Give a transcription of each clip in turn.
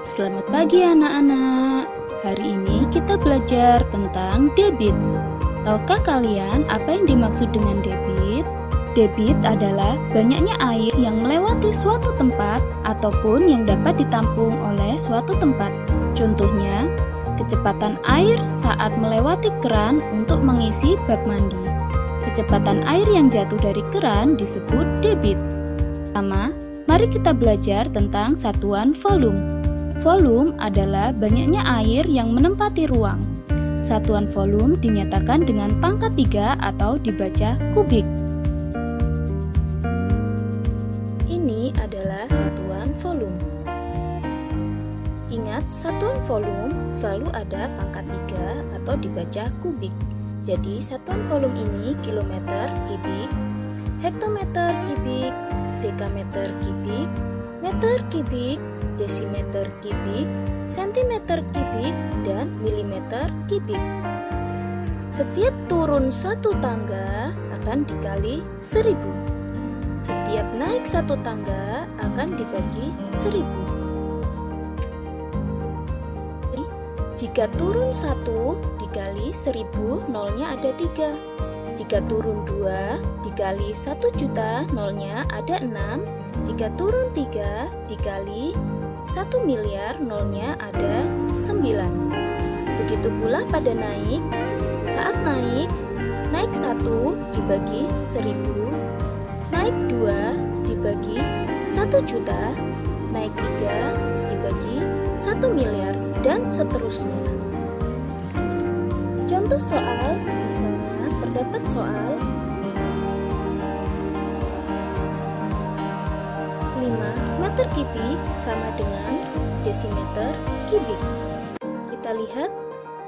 Selamat pagi anak-anak. Hari ini kita belajar tentang debit. Tahukah kalian apa yang dimaksud dengan debit? Debit adalah banyaknya air yang melewati suatu tempat ataupun yang dapat ditampung oleh suatu tempat. Contohnya, kecepatan air saat melewati keran untuk mengisi bak mandi. Kecepatan air yang jatuh dari keran disebut debit. Pertama, mari kita belajar tentang satuan volume. Volume adalah banyaknya air yang menempati ruang. Satuan volume dinyatakan dengan pangkat 3 atau dibaca kubik. Ini adalah satuan volume. Ingat, satuan volume selalu ada pangkat 3 atau dibaca kubik. Jadi, satuan volume ini kilometer kubik, hektometer kubik, dekameter kubik, meter kubik, desimeter kubik, sentimeter kubik, dan milimeter kubik. Setiap turun satu tangga akan dikali 1000. Setiap naik satu tangga akan dibagi 1000. Jika turun 1 dikali 1000, nolnya ada 3. Jika turun 2 dikali 1 juta, nolnya ada 6. Jika turun 3 dikali 1 miliar, nolnya ada 9. Begitu pula pada naik. Saat naik 1 dibagi 1000, naik 2 dibagi 1 juta, naik 3 dibagi 1 miliar, dan seterusnya. Contoh soal, misalnya terdapat soal 5 meter kubik sama dengan desimeter kubik. Kita lihat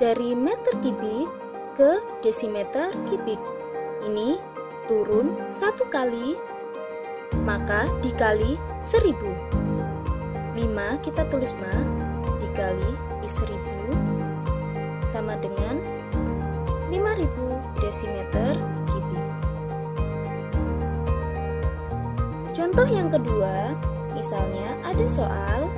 dari meter kubik ke desimeter kubik. Ini turun 1 kali, maka dikali 1000. 5 kita tulis dikali 1000 sama dengan 5000 desimeter kubik. Contoh yang kedua, misalnya ada soal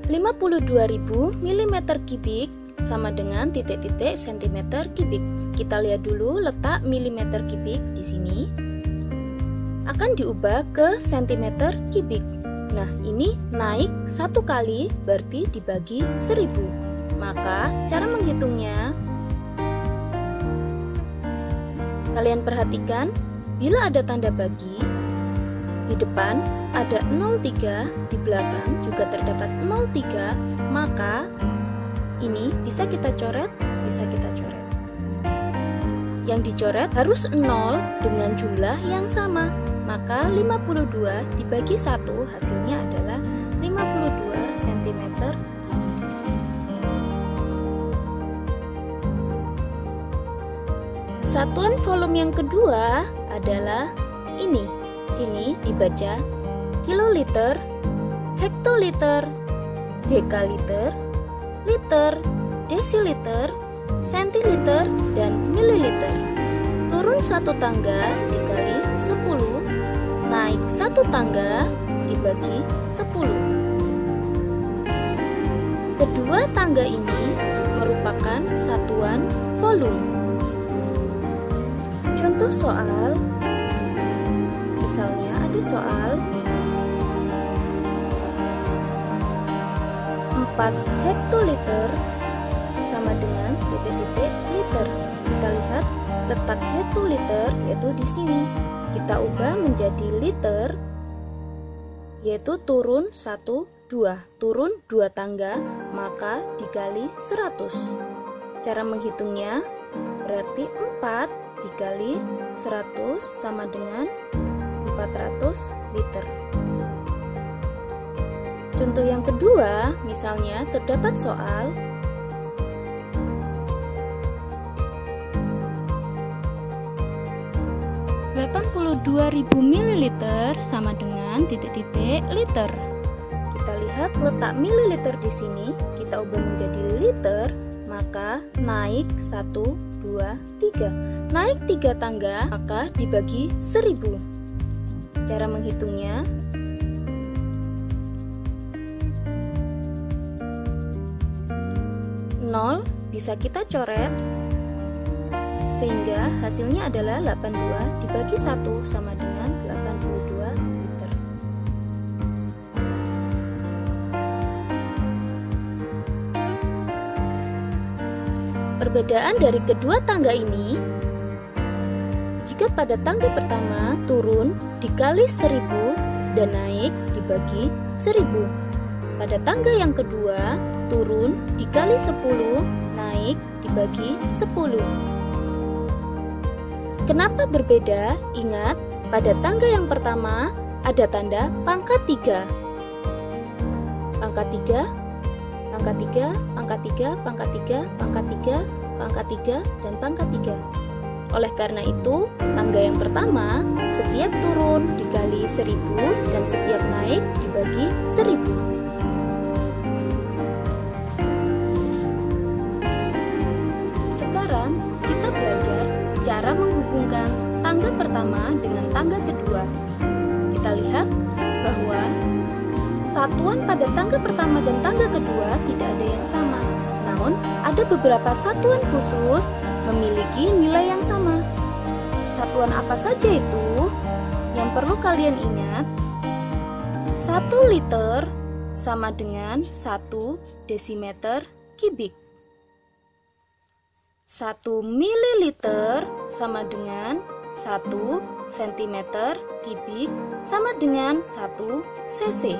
52.000 mm kubik sama dengan titik-titik sentimeter kubik. Kita lihat dulu letak milimeter kubik di sini akan diubah ke sentimeter kubik. Nah, ini naik 1 kali berarti dibagi 1000. Maka cara menghitungnya, kalian perhatikan, bila ada tanda bagi, di depan ada 03, di belakang juga terdapat 03, maka ini bisa kita coret, bisa kita coret. Yang dicoret harus 0 dengan jumlah yang sama, maka 52 dibagi 1 hasilnya adalah 52 cm. Satuan volume yang kedua adalah ini dibaca kiloliter, hektoliter, dekaliter, liter, desiliter, sentiliter, dan mililiter. Turun 1 tangga dikali 10, naik 1 tangga dibagi 10. Kedua tangga ini merupakan satuan volume. Contoh soal, misalnya ada soal 4 hektoliter sama dengan titik-titik liter. Kita lihat letak hektoliter yaitu di sini. Kita ubah menjadi liter, yaitu turun 1, 2. Turun 2 tangga, maka dikali 100. Cara menghitungnya berarti 4 dikali 100 sama dengan 400 liter. Contoh yang kedua, misalnya terdapat soal 82.000 ml sama dengan titik-titik liter. Kita lihat letak mililiter di sini, kita ubah menjadi liter, maka naik 1, 2, 3. Naik 3 tangga, maka dibagi 1000. Cara menghitungnya, nol bisa kita coret sehingga hasilnya adalah 82 dibagi 1 sama dengan 82 liter. Perbedaan dari kedua tangga ini, jika pada tangga pertama turun dikali 1000 dan naik dibagi 1000. Pada tangga yang kedua, turun dikali 10, naik dibagi 10. Kenapa berbeda? Ingat, pada tangga yang pertama ada tanda pangkat 3. Pangkat 3, pangkat 3, pangkat 3, pangkat 3, pangkat 3, pangkat 3, dan pangkat 3. Oleh karena itu, tangga yang pertama setiap turun dikali 1000 dan setiap naik dibagi 1000. Sekarang kita belajar cara menghubungkan tangga pertama dengan tangga kedua. Kita lihat bahwa satuan pada tangga pertama dan tangga kedua tidak ada yang sama. Namun, ada beberapa satuan khusus memiliki nilai yang sama. Satuan apa saja itu? Yang perlu kalian ingat, 1 liter sama dengan 1 desimeter kubik. 1 mililiter sama dengan 1 cm kubik sama dengan 1 cc.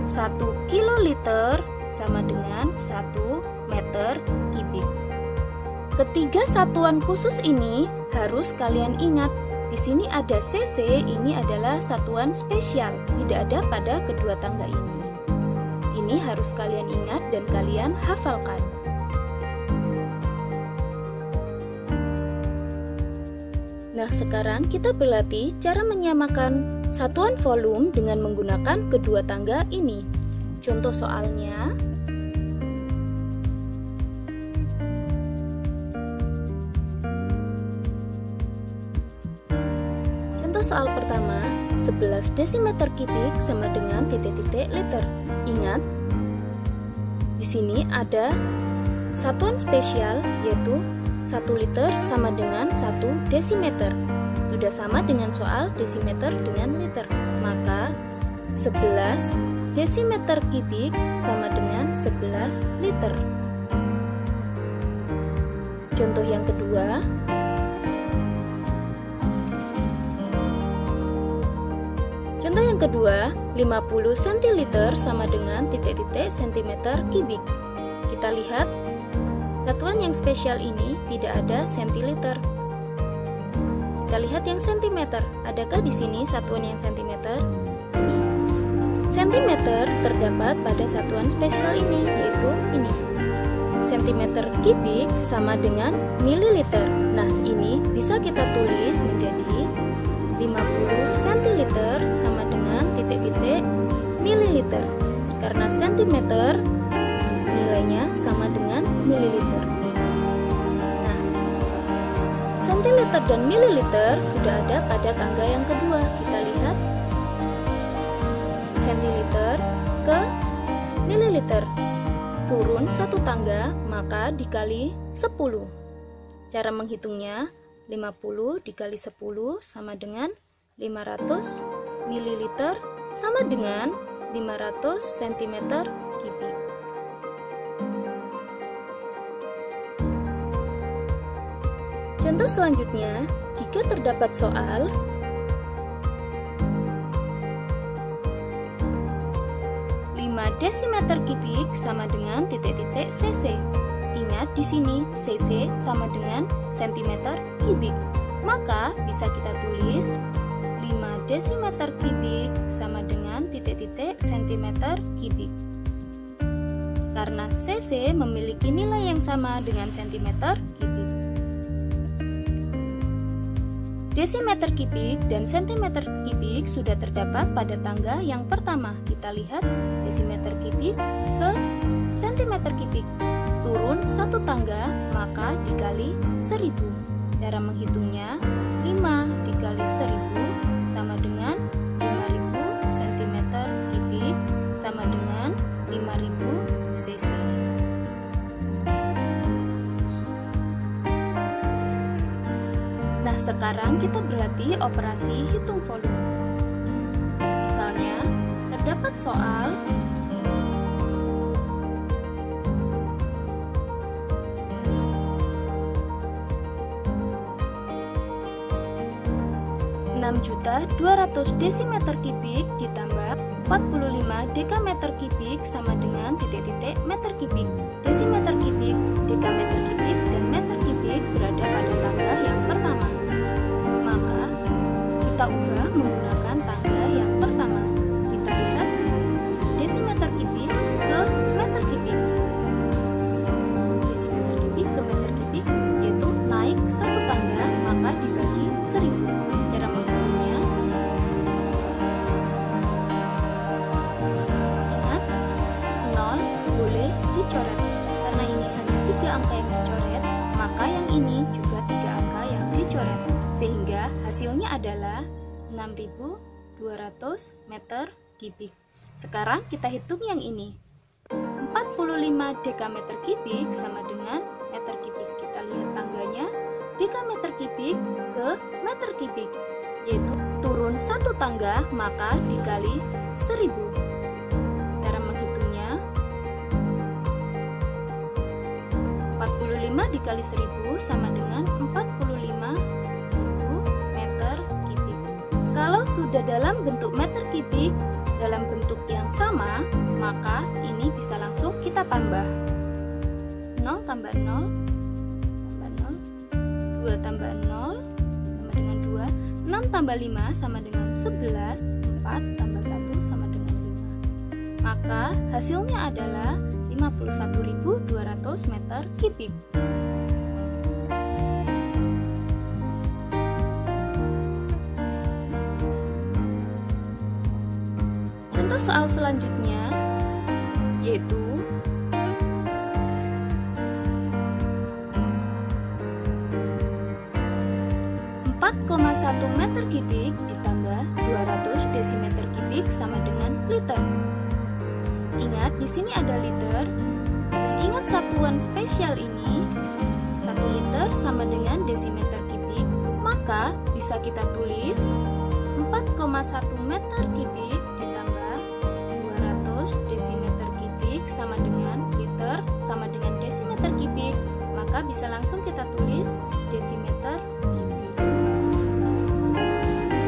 1 kiloliter sama dengan 1 meter kubik. Ketiga satuan khusus ini harus kalian ingat. Di sini ada cc, ini adalah satuan spesial, tidak ada pada kedua tangga ini. Ini harus kalian ingat dan kalian hafalkan. Nah, sekarang kita berlatih cara menyamakan satuan volume dengan menggunakan kedua tangga ini. Contoh soalnya, contoh soal pertama, 11 desimeter kubik sama dengan titik-titik liter. Ingat, di sini ada satuan spesial yaitu 1 liter sama dengan 1 desimeter. Sudah sama dengan soal desimeter dengan liter. Maka 11 desimeter kubik sama dengan 11 liter. Contoh yang kedua, contoh yang kedua, 50 centiliter sama dengan titik-titik sentimeter kubik. Kita lihat, satuan yang spesial ini tidak ada sentiliter. Kita lihat yang sentimeter. Adakah di sini satuan yang sentimeter? Sentimeter terdapat pada satuan spesial ini, yaitu ini. Sentimeter kubik sama dengan mililiter. Nah, ini bisa kita tulis menjadi 50 centiliter sama dengan titik-titik mililiter. Karena sentimeter nilainya sama dengan mililiter. Nah, sentiliter dan mililiter sudah ada pada tangga yang kedua. Kita lihat sentiliter ke mililiter. Turun satu tangga, maka dikali 10. Cara menghitungnya, 50 dikali 10 sama dengan 500 mililiter sama dengan 500 cm kubik. Contoh selanjutnya, jika terdapat soal desimeter kubik sama dengan titik-titik cc. Ingat di sini cc sama dengan centimeter kubik. Maka bisa kita tulis 5 desimeter kubik sama dengan titik-titik centimeter kubik. Karena cc memiliki nilai yang sama dengan centimeter kubik. Desimeter kubik dan sentimeter kubik sudah terdapat pada tangga yang pertama. Kita lihat desimeter kubik ke sentimeter kubik. Turun satu tangga, maka dikali 1000. Cara menghitungnya, 5 dikali 1000 sama dengan 5000 cm3 sama dengan 5000 cc. Nah, sekarang kita berlatih operasi hitung volume. Misalnya, terdapat soal (6.200.000 desimeter kubik ditambah 45 dekameter kubik sama dengan titik-titik meter kubik. Desimeter kubik, dekameter kubik, dan meter kubik berada pada tangga yang pertama. Maka kita ubah menggunakan tangga yang pertama. Kita lihat desimeter kubik ke meter kubik. Desimeter kubik ke meter kubik yaitu naik satu tangga maka dibagi 1000. Cara menghitungnya, ingat 0 boleh dicoret karena ini hanya 3 angka yang dicoret, maka yang ini juga 3 angka yang dicoret, sehingga hasilnya adalah 6.200 meter kubik. Sekarang kita hitung yang ini. 45 dekameter kubik sama dengan meter kubik. Kita lihat tangganya, dekameter kubik ke meter kubik, yaitu turun satu tangga maka dikali 1000. Cara menghitungnya, 45 dikali 1000 sama dengan 45.000 meter kubik. Kalau sudah dalam bentuk meter kubik, dalam bentuk yang sama, maka ini bisa langsung kita tambah. 0 tambah 0 tambah 0, 2 tambah 0 sama dengan 2, 6 tambah 5 sama dengan 11, 4 tambah 1 sama dengan 5. Maka hasilnya adalah 51.200 meter kubik. Contoh soal selanjutnya yaitu 4,1 meter kubik ditambah 200 desimeter kubik sama dengan liter. Ingat, di sini ada liter, dan ingat satuan spesial ini, 1 liter sama dengan desimeter kubik, maka bisa kita tulis 4,1 meter kubik ditambah 200 desimeter kubik sama dengan liter sama dengan desimeter kubik, maka bisa langsung kita tulis desimeter kubik.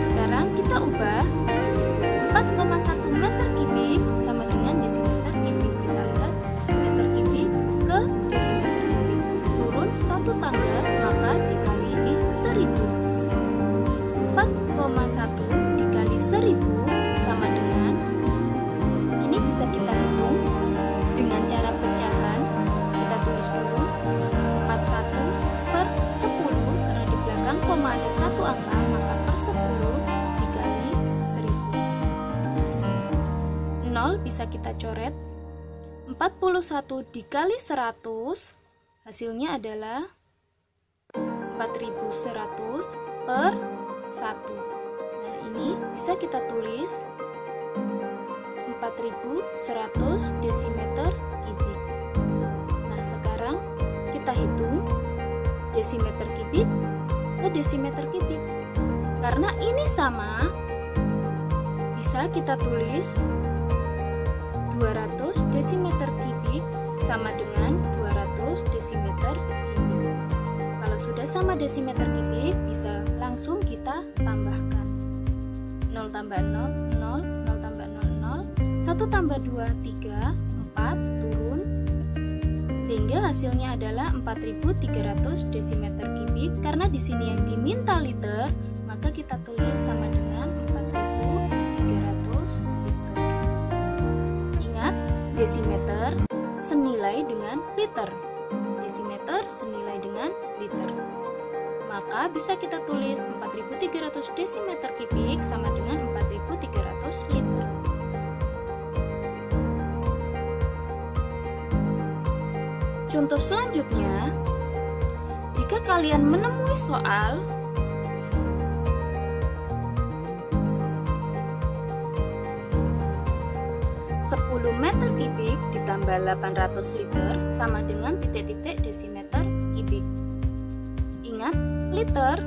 Sekarang kita ubah 4,1 meter kubik sama dengan desimeter kubik. Kita lihat meter kubik ke desimeter kubik. Turun satu tangga maka dikali 1000. 4,1 dikali 1000 sama dengan, ini bisa kita hitung dengan cara pecahan. Kita tulis dulu 41 per 10 karena di belakang koma ada satu angka, maka per 10 dikali 1000. 0 bisa kita coret. 41 dikali 100 hasilnya adalah 4100 per 1. Nah, ini bisa kita tulis 4100 desimeter kubik. Nah, sekarang kita hitung desimeter kubik ke desimeter kubik. Karena ini sama, bisa kita tulis 200 desimeter kubik sama dengan 200 desimeter kubik. Kalau sudah sama desimeter kubik, bisa langsung kita tambahkan. 0 tambah 0, 0, 0 tambah 0, 0, 1 tambah 2, 3, 4, turun. Sehingga hasilnya adalah 4300 desimeter kubik. Karena di sini yang diminta liter, maka kita tulis sama dengan 4300 liter. Ingat, desimeter senilai dengan liter. Desimeter senilai dengan liter. Maka bisa kita tulis 4300 desimeter kubik sama dengan 4300 liter. Contoh selanjutnya, jika kalian menemui soal 10 meter kubik ditambah 800 liter sama dengan titik-titik desimeter kubik. Ingat, liter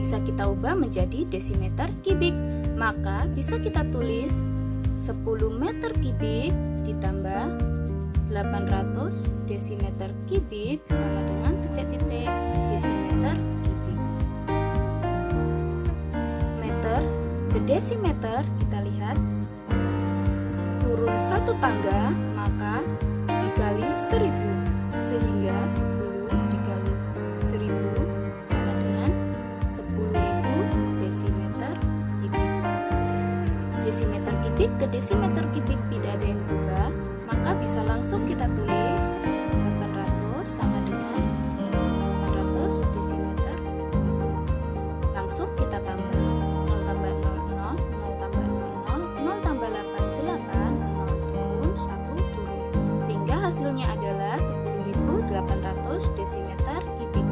bisa kita ubah menjadi desimeter kubik, maka bisa kita tulis 10 meter kubik ditambah 800 desimeter kubik sama dengan titik-titik desimeter kubik. Meter ke desimeter kita lihat turun satu tangga, maka dikali 1000, sehingga 10 dikali 1000 sama dengan 10.000 desimeter kubik. Desimeter kubik ke desimeter kubik tidak ada yang berubah, maka bisa langsung kita tulis 800 sama dengan 800 desimeter kubik. Langsung kita tambah 0 tambah 0, 0, 0 tambah 0, 0 tambah 8, 8, 0 turun, 1 turun, sehingga hasilnya adalah 10.800 desimeter kubik.